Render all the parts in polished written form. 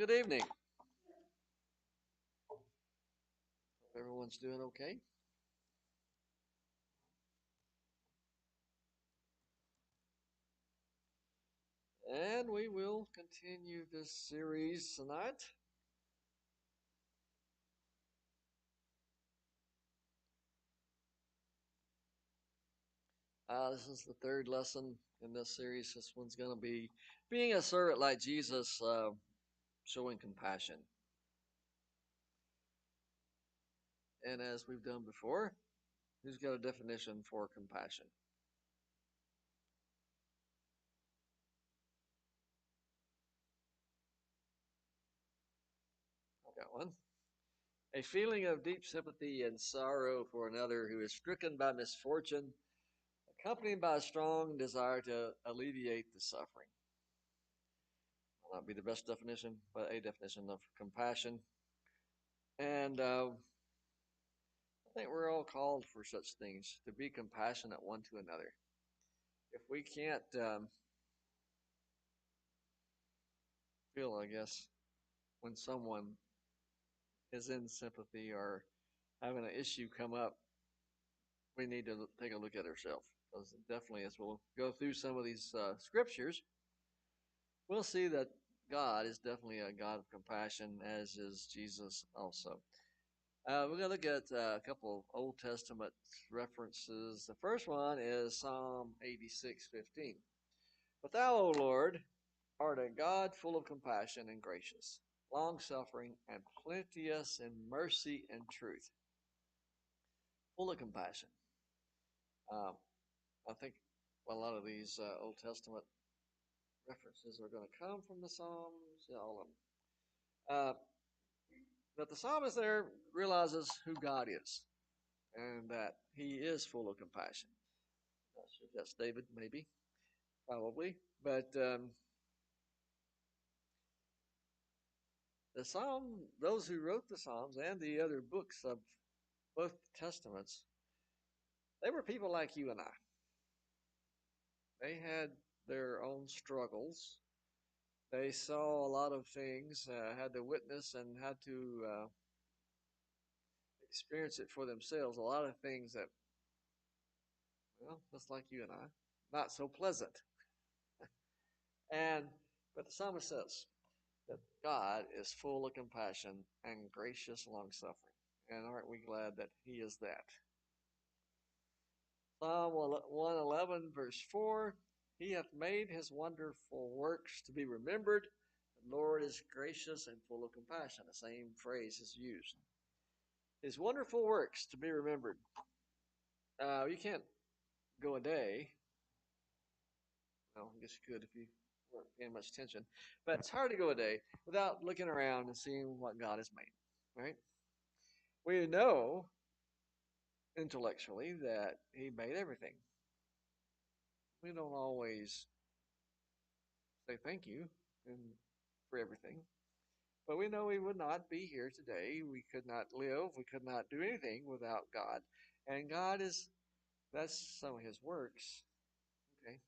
Good evening. Hope everyone's doing okay. And we will continue this series tonight. This is the third lesson in this series. This one's going to be being a servant like Jesus, showing compassion. And as we've done before, who's got a definition for compassion? I've got one. A feeling of deep sympathy and sorrow for another who is stricken by misfortune, accompanied by a strong desire to alleviate the suffering. Might not be the best definition, but a definition of compassion. And I think we're all called for such things, to be compassionate one to another. If we can't feel, I guess, when someone is in sympathy or having an issue come up, we need to take a look at ourselves. Because definitely, as we'll go through some of these scriptures, we'll see that God is definitely a God of compassion, as is Jesus also. We're going to look at a couple of Old Testament references. The first one is Psalm 86:15. But thou, O Lord, art a God full of compassion and gracious, long suffering, and plenteous in mercy and truth. Full of compassion. Um, I think a lot of these Old Testament references are going to come from the Psalms, yeah, all of them. But the psalmist there realizes who God is and that he is full of compassion. Not sure if that's David, maybe, probably. But the psalm, those who wrote the psalms and the other books of both testaments, they were people like you and I. They had their own struggles. They saw a lot of things, had to witness and had to experience it for themselves. A lot of things that, well, just like you and I, not so pleasant. And but the psalmist says that God is full of compassion and gracious long suffering. And aren't we glad that He is that? Psalm 111, verse 4, He hath made His wonderful works to be remembered. The Lord is gracious and full of compassion. The same phrase is used. His wonderful works to be remembered. You can't go a day. Well, I guess you could if you weren't paying much attention. But it's hard to go a day without looking around and seeing what God has made. Right? We know intellectually that He made everything. We don't always say thank you for everything. But we know we would not be here today. We could not live. We could not do anything without God. And God is, that's some of His works. Okay.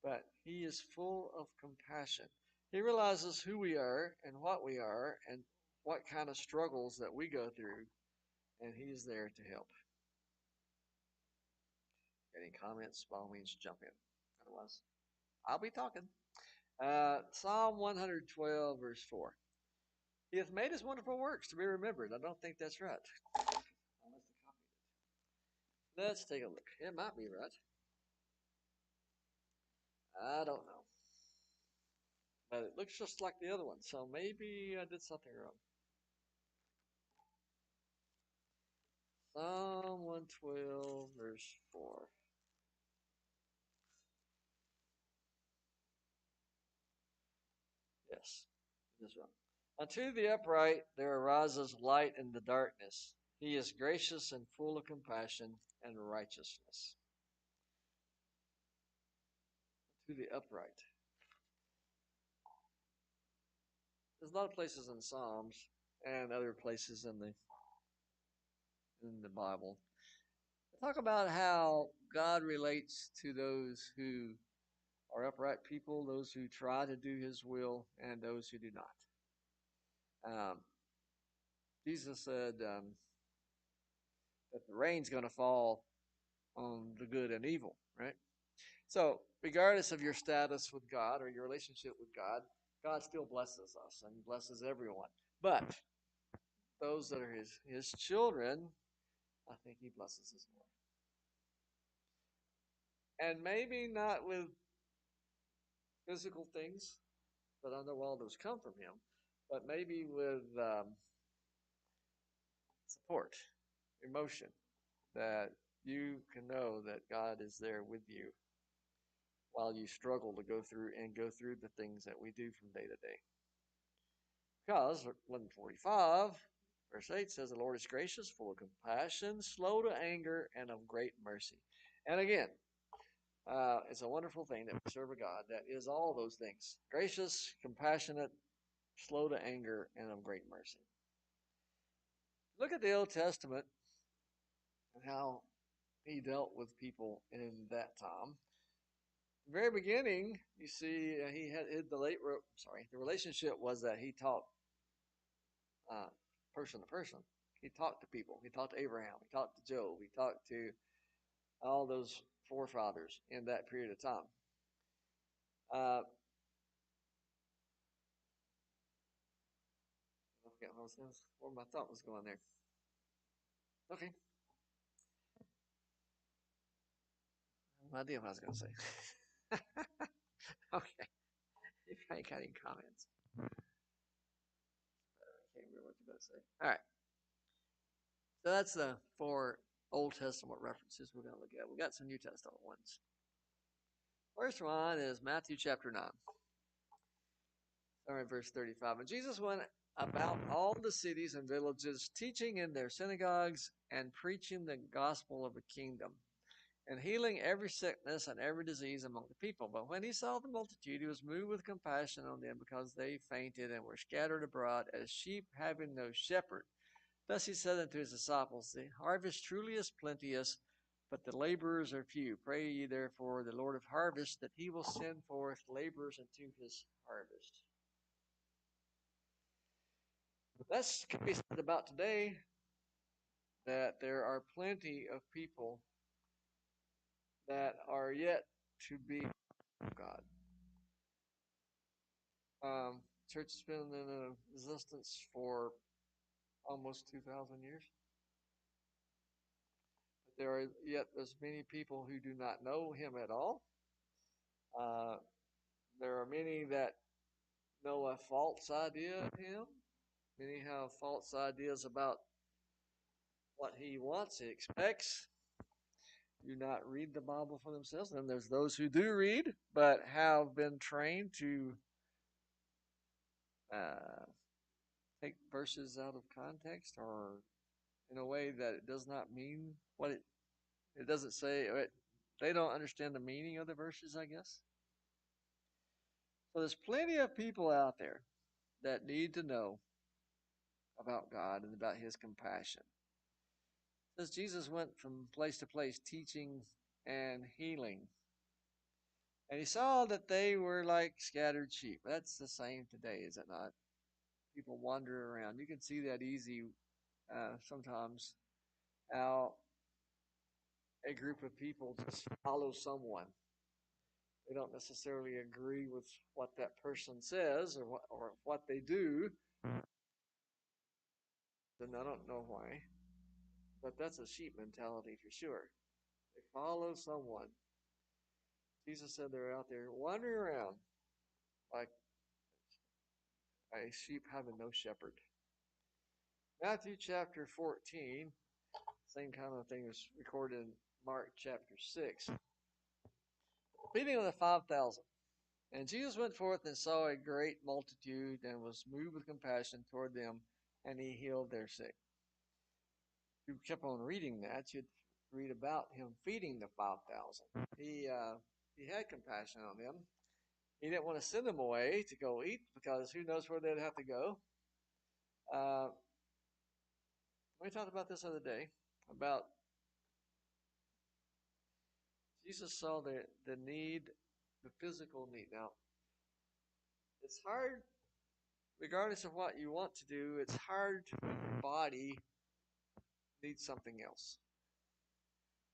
But He is full of compassion. He realizes who we are and what we are and what kind of struggles that we go through. And He is there to help. Any comments? By all means, jump in. Otherwise, I'll be talking. Psalm 112, verse 4. He hath made His wonderful works to be remembered. I don't think that's right. I must have copied it. Let's take a look. It might be right. I don't know. But it looks just like the other one, so maybe I did something wrong. Psalm 112, verse 4. Yes, it is wrong. Unto the upright there arises light in the darkness. He is gracious and full of compassion and righteousness. To the upright. There's a lot of places in Psalms and other places in the Bible talk about how God relates to those who are upright people, those who try to do His will, and those who do not. Um, Jesus said that the rain's going to fall on the good and evil, right? So, regardless of your status with God or your relationship with God, God still blesses us and blesses everyone. But those that are his children, I think he blesses us more. And maybe not with physical things, but I know all those come from him, but maybe with support, emotion, that you can know that God is there with you while you struggle to go through the things that we do from day to day. Because 145, verse 8 says, the Lord is gracious, full of compassion, slow to anger, and of great mercy. And again, it's a wonderful thing that we serve a God that is all those things: gracious, compassionate, slow to anger, and of great mercy. Look at the Old Testament and how he dealt with people in that time. The very beginning, you see, he had the relationship was that he talked uh, person to person. He talked to people. He talked to Abraham. He talked to Job. He talked to all those forefathers in that period of time. Uh, I forget where my thought was going there. Okay, no idea what I was going to say. Okay, if I ain't got any comments, I can't remember what you're going to say. All right, so that's the four Old Testament references we're going to look at. We got some New Testament ones. First one is Matthew chapter 9. All right, verse 35. And Jesus went about all the cities and villages, teaching in their synagogues and preaching the gospel of the kingdom, and healing every sickness and every disease among the people. But when he saw the multitude, he was moved with compassion on them, because they fainted and were scattered abroad as sheep having no shepherd. Thus he said unto his disciples, the harvest truly is plenteous, but the laborers are few. Pray ye therefore the Lord of harvest, that he will send forth laborers into his harvest. That's can be said about today, that there are plenty of people that are yet to be God. Church has been in existence for almost 2,000 years. But there are yet as many people who do not know him at all. Uh, there are many that know a false idea of him. Many have false ideas about what he wants, he expects. Do not read the Bible for themselves. And there's those who do read, but have been trained to uh, take verses out of context, or in a way that it does not mean what it doesn't say. They don't understand the meaning of the verses, I guess. So there's plenty of people out there that need to know about God and about his compassion. It says Jesus went from place to place teaching and healing. And he saw that they were like scattered sheep. That's the same today, is it not? People wander around. You can see that easy sometimes, how a group of people just follow someone. They don't necessarily agree with what that person says or what they do. And I don't know why, but that's a sheep mentality for sure. They follow someone. Jesus said they're out there wandering around like a sheep having no shepherd. Matthew chapter 14, same kind of thing is recorded in Mark chapter 6. Feeding of the 5,000. And Jesus went forth and saw a great multitude, and was moved with compassion toward them, and he healed their sick. If you kept on reading that, you'd read about him feeding the 5,000. He had compassion on them. He didn't want to send them away to go eat, because who knows where they'd have to go. Uh, we talked about this the other day, about Jesus saw the need, the physical need. Now, it's hard regardless of what you want to do, it's hard when your body needs something else.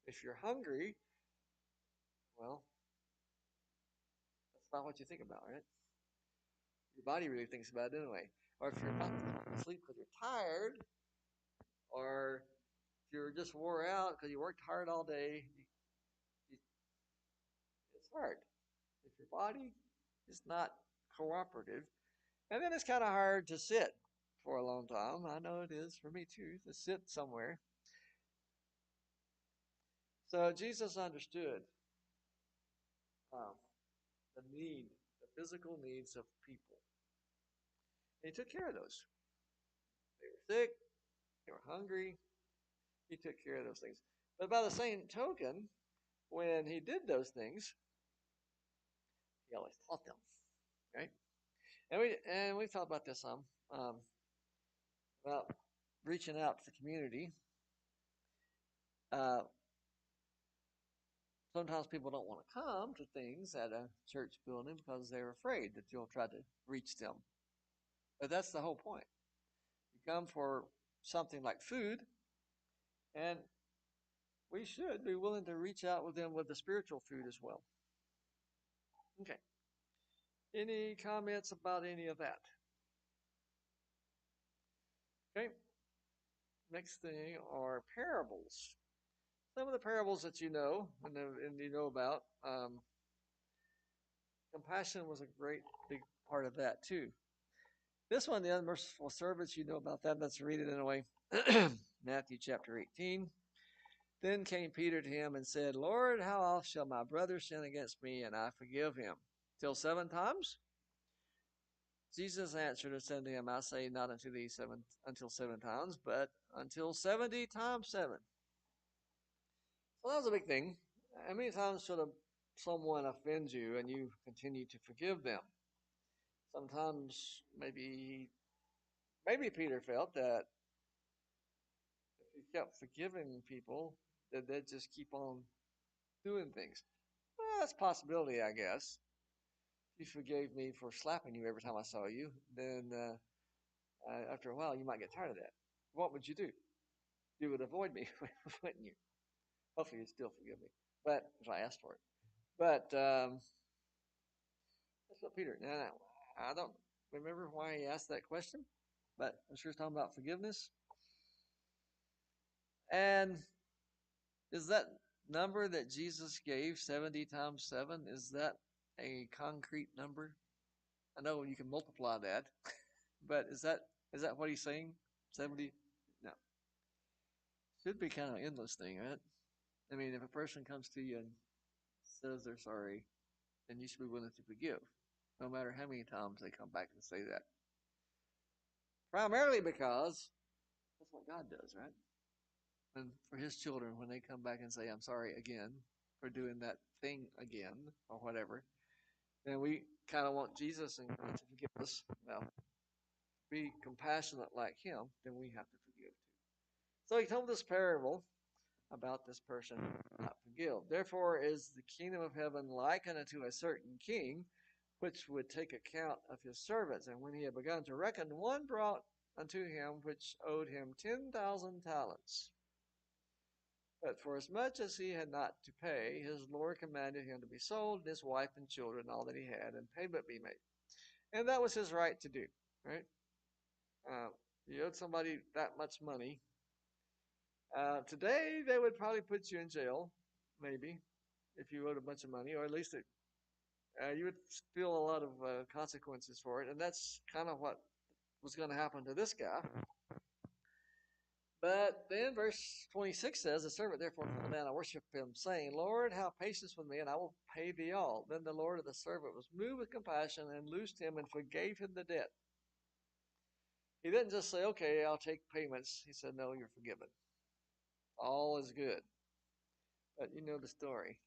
If you're hungry, well, that's not what you think about, right? Your body really thinks about it anyway. Or if you're about to sleep because you're tired, or if you're just wore out because you worked hard all day, you, it's hard. If your body is not cooperative, and then it's kind of hard to sit for a long time. I know it is for me too, to sit somewhere. So Jesus understood um, the need, the physical needs of people. And he took care of those. They were sick, they were hungry. He took care of those things. But by the same token, when he did those things, he always taught them, right? And we talked about this some about reaching out to the community. Uh, Sometimes people don't want to come to things at a church building because they're afraid that you'll try to reach them. But that's the whole point. You come for something like food, and we should be willing to reach out with them with the spiritual food as well. Okay. Any comments about any of that? Okay. Next thing are parables. Some of the parables that you know and you know about. Compassion was a great big part of that too. This one, the unmerciful servants, you know about that. Let's read it anyway. Matthew chapter 18. Then came Peter to him and said, Lord, how oft shall my brother sin against me, and I forgive him? Till 7 times? Jesus answered and said to him, I say not unto thee until 7 times, but until 70 times 7. So that was a big thing. How many times should someone offend you and you continue to forgive them? Sometimes maybe Peter felt that if he kept forgiving people, that they'd just keep on doing things. Well, that's a possibility, I guess. If you forgave me for slapping you every time I saw you, then after a while you might get tired of that. What would you do? You would avoid me, wouldn't you? Hopefully you'd still forgive me, but if I asked for it. But that's what Peter. Now, I don't remember why he asked that question, but I'm sure he's talking about forgiveness. And is that number that Jesus gave, 70 times 7, is that a concrete number? I know you can multiply that, but is that what he's saying? 70? No. Should be kind of an endless thing, right? I mean, if a person comes to you and says they're sorry, then you should be willing to forgive, no matter how many times they come back and say that. Primarily because that's what God does, right? And for his children, when they come back and say, I'm sorry again for doing that thing again, or whatever, then we kind of want Jesus and God to forgive us. Well, be compassionate like him, then we have to forgive too. So he told this parable about this person not forgive. Therefore is the kingdom of heaven likened unto a certain king, which would take account of his servants. And when he had begun to reckon, one brought unto him which owed him 10,000 talents. But for as much as he had not to pay, his Lord commanded him to be sold, and his wife and children, all that he had, and payment be made. And that was his right to do, right? You owed somebody that much money. Today, they would probably put you in jail, maybe, if you owed a bunch of money, or at least you would feel a lot of consequences for it. And that's kind of what was going to happen to this guy. But then verse 26 says, the servant therefore fell down and worshipped him, saying, Lord, have patience with me, and I will pay thee all. Then the Lord of the servant was moved with compassion and loosed him and forgave him the debt. He didn't just say, okay, I'll take payments. He said, no, you're forgiven. All is good. But you know the story.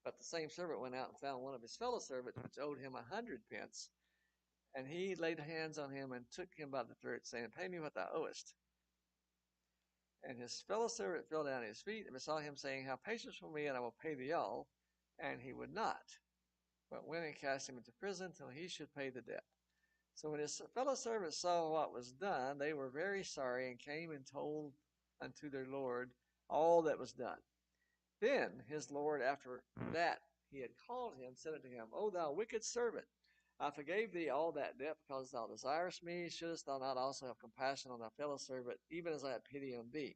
But the same servant went out and found one of his fellow servants, which owed him 100 pence. And he laid hands on him and took him by the throat, saying, pay me what thou owest. And his fellow servant fell down at his feet and besought him, saying, have patience with me, and I will pay thee all. And he would not, but went and cast him into prison till he should pay the debt. So when his fellow servants saw what was done, they were very sorry and came and told unto their Lord all that was done. Then his Lord, after that he had called him, said unto him, O thou wicked servant, I forgave thee all that debt because thou desirest me. Shouldest thou not also have compassion on thy fellow servant, even as I had pity on thee?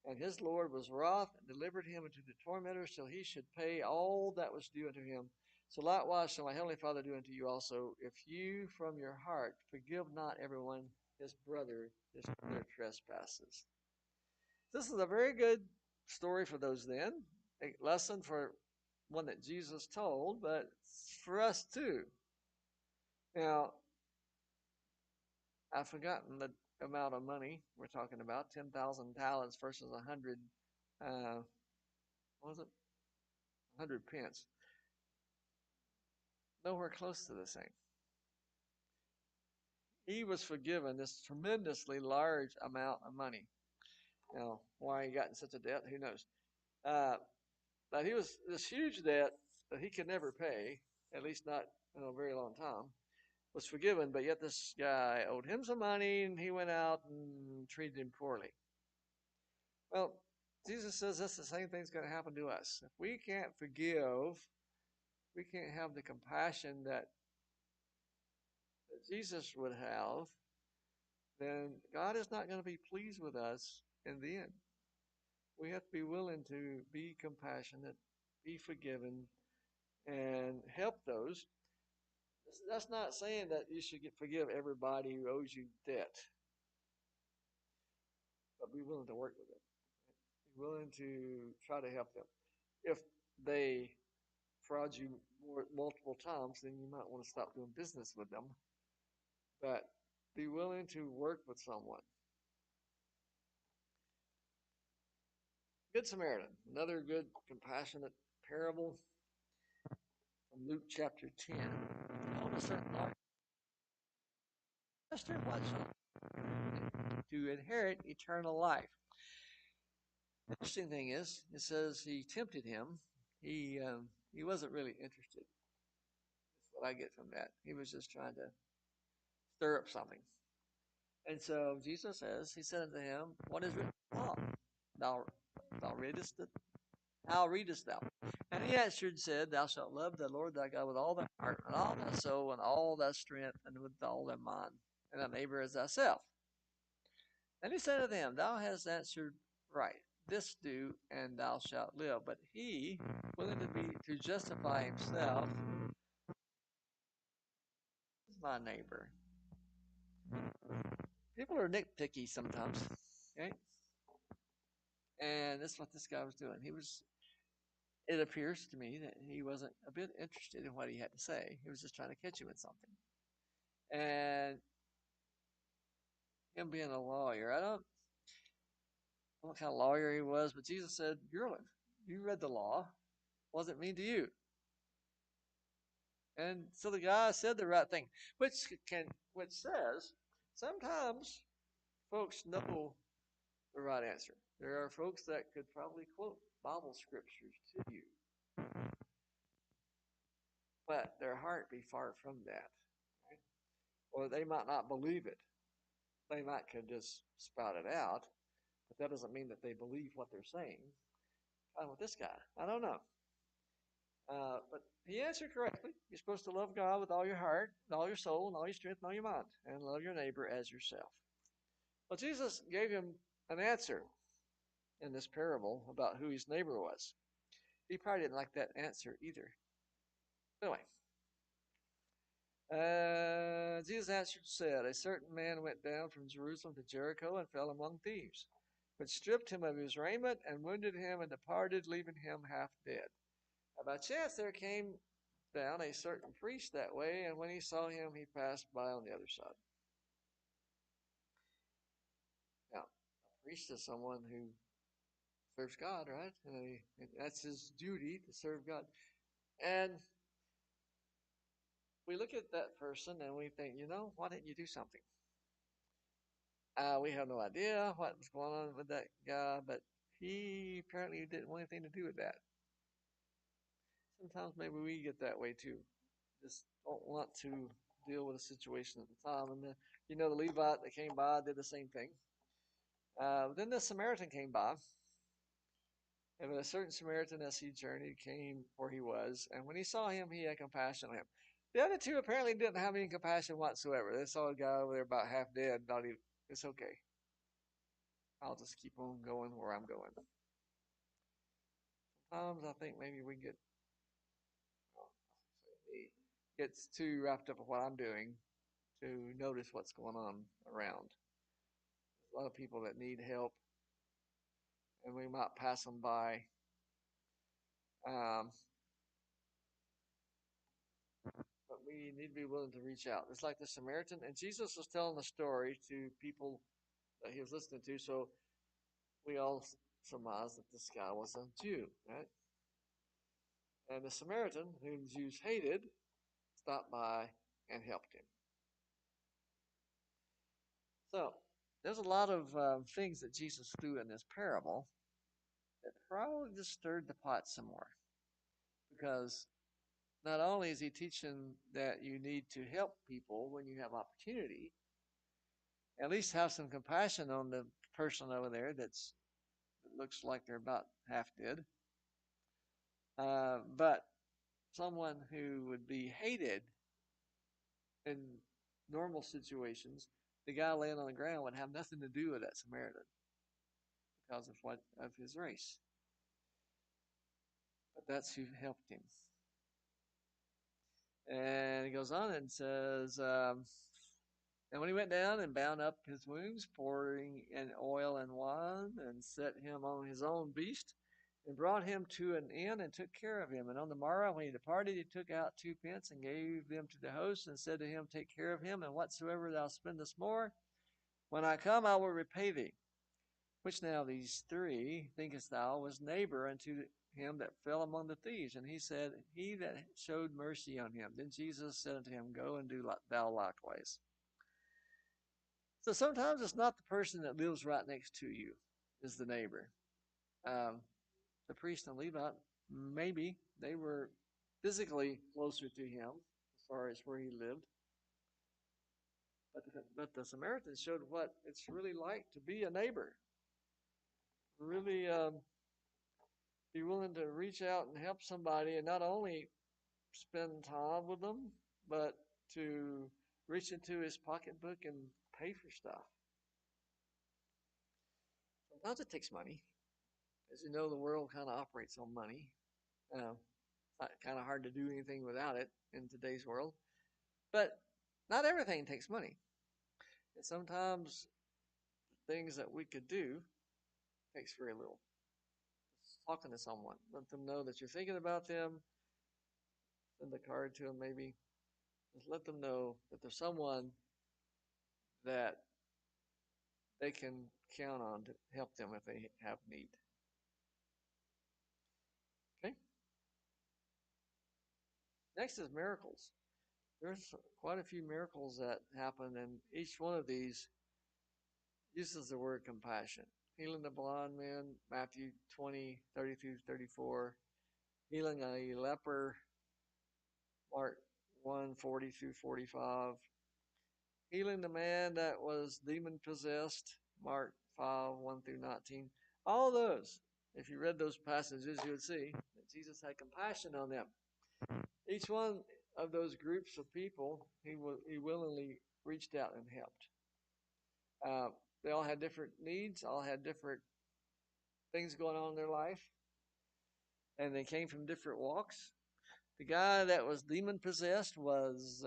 And his Lord was wroth and delivered him into the tormentors till he should pay all that was due unto him. So likewise shall my heavenly Father do unto you also, if you from your heart forgive not everyone his brother their trespasses. This is a very good story for those then, a lesson for one that Jesus told, but for us too. Now, I've forgotten the amount of money we're talking about, 10,000 talents versus 100, what was it? 100 pence. Nowhere close to the same. He was forgiven this tremendously large amount of money. Now, why he got in such a debt, who knows? Uh, but he was this huge debt that he could never pay, at least not in a very long time, was forgiven, but yet this guy owed him some money and he went out and treated him poorly. Well, Jesus says that's the same thing's going to happen to us. If we can't forgive, we can't have the compassion that Jesus would have, then God is not going to be pleased with us in the end. We have to be willing to be compassionate, be forgiven, and help those. That's not saying that you should forgive everybody who owes you debt, but be willing to work with them. Be willing to try to help them. If they fraud you multiple times, then you might want to stop doing business with them. But be willing to work with someone. Good Samaritan, another good compassionate parable from Luke chapter 10. On a certain large master, what shall to inherit eternal life? The interesting thing is, it says he tempted him. He wasn't really interested. That's what I get from that. He was just trying to stir up something. And so Jesus says, he said unto him, What is written in the law? Thou readest it? How readest thou? And he answered and said, Thou shalt love the Lord thy God with all thy heart, and all thy soul, and all thy strength, and with all thy mind, and thy neighbor as thyself. And he said unto him, Thou hast answered right. This do, and thou shalt live. But he, willing to justify himself, is my neighbor. People are nitpicky sometimes, okay? And that's what this guy was doing. It appears to me that he wasn't a bit interested in what he had to say. He was just trying to catch you with something. And him being a lawyer, I don't know what kind of lawyer he was, but Jesus said, You read the law. What does it mean to you? And so the guy said the right thing, which says sometimes folks know the right answer. There are folks that could probably quote Bible scriptures to you, but their heart be far from that. Right? Or they might not believe it. They might could just spout it out, but that doesn't mean that they believe what they're saying. Kind of with this guy. I don't know. But he answered correctly. You're supposed to love God with all your heart, and all your soul, and all your strength, and all your mind, and love your neighbor as yourself. Well, Jesus gave him an answer in this parable about who his neighbor was. He probably didn't like that answer either. Anyway, Jesus answered and said, A certain man went down from Jerusalem to Jericho and fell among thieves, which stripped him of his raiment and wounded him and departed, leaving him half dead. By chance there came down a certain priest that way, and when he saw him, he passed by on the other side. Now, a priest is someone who serves God, right? And that's his duty to serve God. And we look at that person and we think, why didn't you do something? We have no idea what was going on with that guy, but he apparently didn't want anything to do with that. Sometimes maybe we get that way too. Just don't want to deal with a situation at the time. And the Levite that came by did the same thing. Then the Samaritan came by, and a certain Samaritan, as he journeyed, came where he was, and when he saw him, he had compassion on him. The other two apparently didn't have any compassion whatsoever. They saw a guy over there about half dead, thought it's okay. I'll just keep on going where I'm going. Sometimes I think maybe we gets too wrapped up in what I'm doing to notice what's going on around. There's a lot of people that need help, and we might pass them by. Um, but we need to be willing to reach out. It's like the Samaritan, and Jesus was telling the story to people that he was listening to, so we all surmise that this guy was a Jew, right? And the Samaritan, whom the Jews hated, stopped by and helped him. So there's a lot of things that Jesus threw in this parable that probably just stirred the pot some more. Because not only is he teaching that you need to help people when you have opportunity, at least have some compassion on the person over there that looks like they're about half dead. But someone who would be hated in normal situations, the guy laying on the ground would have nothing to do with that Samaritan because of his race. But that's who helped him. And he goes on and says, and when he went down and bound up his wounds, pouring in oil and wine, and set him on his own beast, and brought him to an inn, and took care of him. And on the morrow, when he departed, he took out 2 pence, and gave them to the host, and said to him, Take care of him, and whatsoever thou spendest more, when I come, I will repay thee. Which now of these 3 thinkest thou was neighbor unto him that fell among the thieves? And he said, He that showed mercy on him. Then Jesus said unto him, Go and do thou likewise. So sometimes it's not the person that lives right next to you is the neighbor. The priest and Levite, maybe they were physically closer to him as far as where he lived. But the Samaritan showed what it's really like to be a neighbor. Really be willing to reach out and help somebody, and not only spend time with them, but to reach into his pocketbook and pay for stuff. Sometimes it takes money. As you know, the world kind of operates on money. It's kind of hard to do anything without it in today's world. But not everything takes money. And sometimes things that we could do takes very little. Just talking to someone, let them know that you're thinking about them. Send a card to them, maybe. Just let them know that there's someone that they can count on to help them if they have need. Okay? Next is miracles. There's quite a few miracles that happen, and each one of these uses the word compassion. Healing the blind man, Matthew 20:30-34. Healing a leper, Mark 1:40-45. Healing the man that was demon possessed, Mark 5:1-19. All those, if you read those passages, you would see that Jesus had compassion on them. Each one of those groups of people, he willingly reached out and helped. They all had different needs, all had different things going on in their life, and they came from different walks. The guy that was demon possessed he was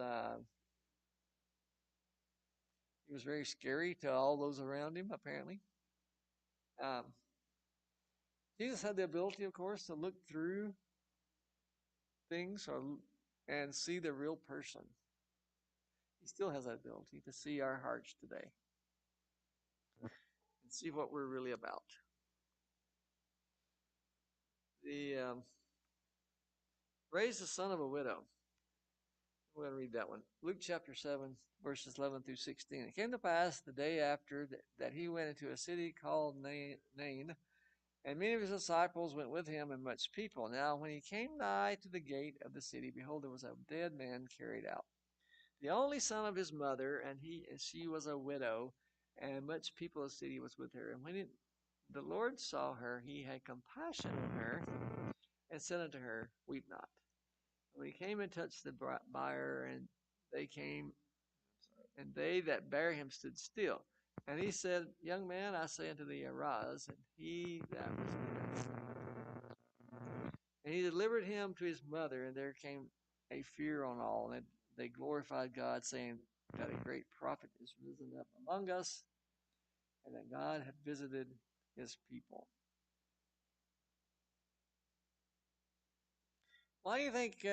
very scary to all those around him, apparently. Jesus had the ability, of course, to look through things and see the real person. He still has that ability to see our hearts today and see what we're really about. Raise the son of a widow. I'm going to read that one. Luke chapter 7, verses 11-16. It came to pass the day after that he went into a city called Nain, and many of his disciples went with him, and much people. Now when he came nigh to the gate of the city, behold, there was a dead man carried out. the only son of his mother, and she was a widow, and much people of the city was with her. And the Lord saw her, he had compassion on her, and said unto her, Weep not. When he came and touched the bier, and they came, and they that bare him stood still. And he said, Young man, I say unto thee, arise. And he that was dead. And he delivered him to his mother, and there came a fear on all, and they glorified God, saying that a great prophet is risen up among us, and that God had visited his people. Why do you think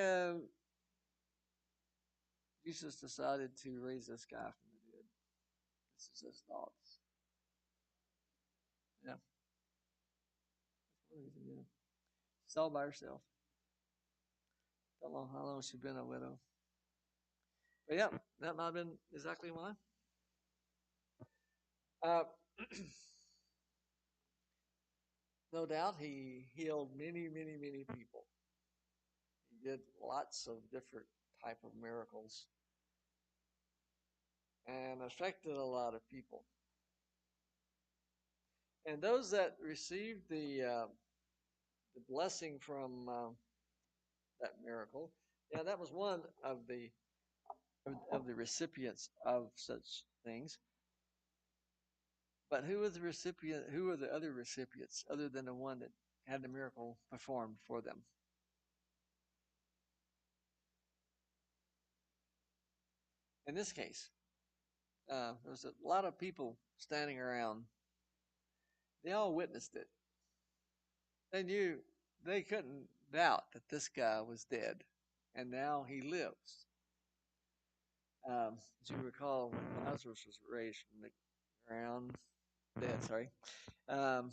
Jesus decided to raise this guy from the dead? This is his thoughts. Yeah, that's one reason. Yeah, she's all by herself. Don't know how long she's been a widow. But yeah, that might have been exactly why. Uh, no doubt he healed many, many, many people. He did lots of different type of miracles and affected a lot of people. And those that received the blessing from that miracle, yeah, that was one of the recipients of such things. But who was the recipient? Who were the other recipients other than the one that had the miracle performed for them? In this case, there was a lot of people standing around. They all witnessed it. They knew they couldn't doubt that this guy was dead, and now he lives. As you recall, when Lazarus was raised from the ground, dead, sorry, um,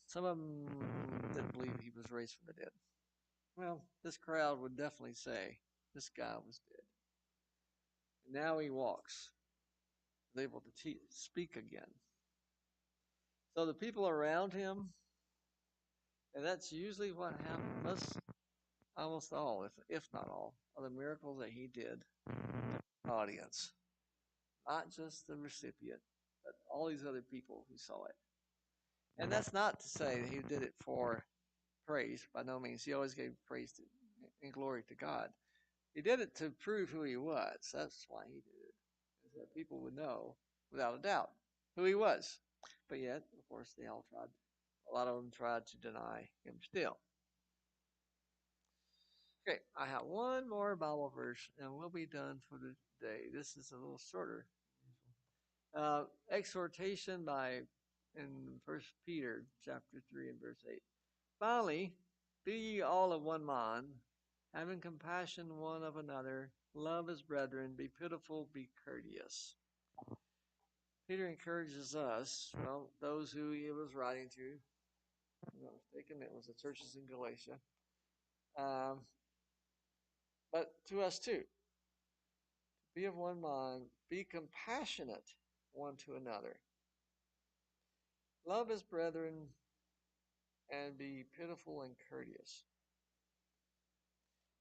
some of them didn't believe he was raised from the dead. Well, this crowd would definitely say this guy was dead. And now he walks, is able to speak again. So the people around him, and that's usually what happens, almost all, if not all, of the miracles that he did, audience. Not just the recipient, but all these other people who saw it. And that's not to say that he did it for praise. By no means. He always gave praise and glory to God. He did it to prove who he was. That's why he did it. So that people would know, without a doubt, who he was. But yet, of course, they all tried. A lot of them tried to deny him still. Okay, I have one more Bible verse, and we'll be done for the day. This is a little shorter. Exhortation by in First Peter chapter 3 and verse 8. Finally, be ye all of one mind, having compassion one of another, love as brethren, be pitiful, be courteous. Peter encourages us, well, those who he was writing to, if I'm not mistaken, it was the churches in Galatia, um, but to us too. Be of one mind, be compassionate one to another. Love as brethren, and be pitiful and courteous.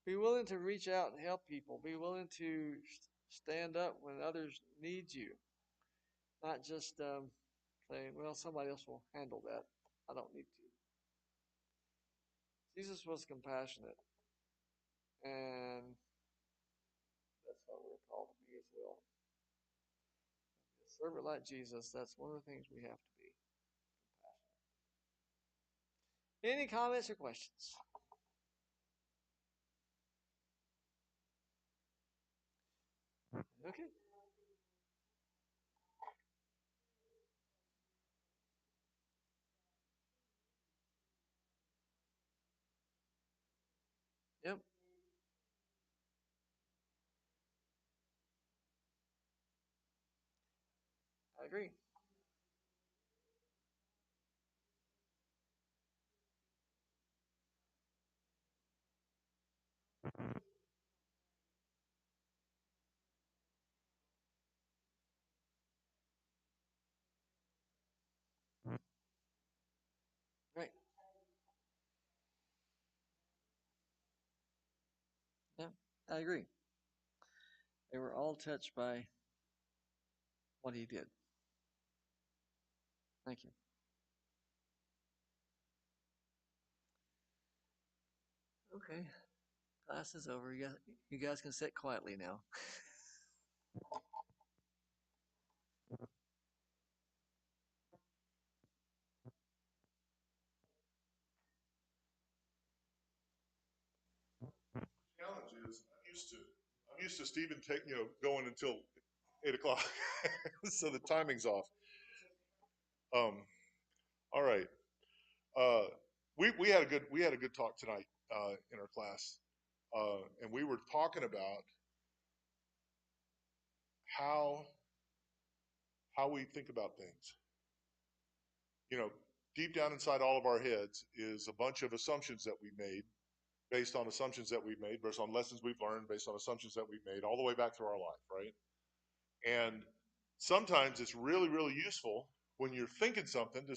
Be willing to reach out and help people. Be willing to stand up when others need you. Not just saying, well, somebody else will handle that. I don't need to. Jesus was compassionate, and that's what we're called to be as well. A servant like Jesus, that's one of the things we have to be. Compassionate. Any comments or questions? Okay. Yep, I agree. Right. Yeah, I agree. They were all touched by what he did. Thank you. Okay, class is over. You guys can sit quietly now. Challenge is I'm used to Stephen going until 8 o'clock, so the timing's off. Um, all right. We had a good talk tonight in our class, and we were talking about how how we think about things. You know, deep down inside all of our heads is a bunch of assumptions that we made, based on assumptions that we've made, based on lessons we've learned, based on assumptions that we've made all the way back through our life, right? And sometimes it's really, really useful when you're thinking something to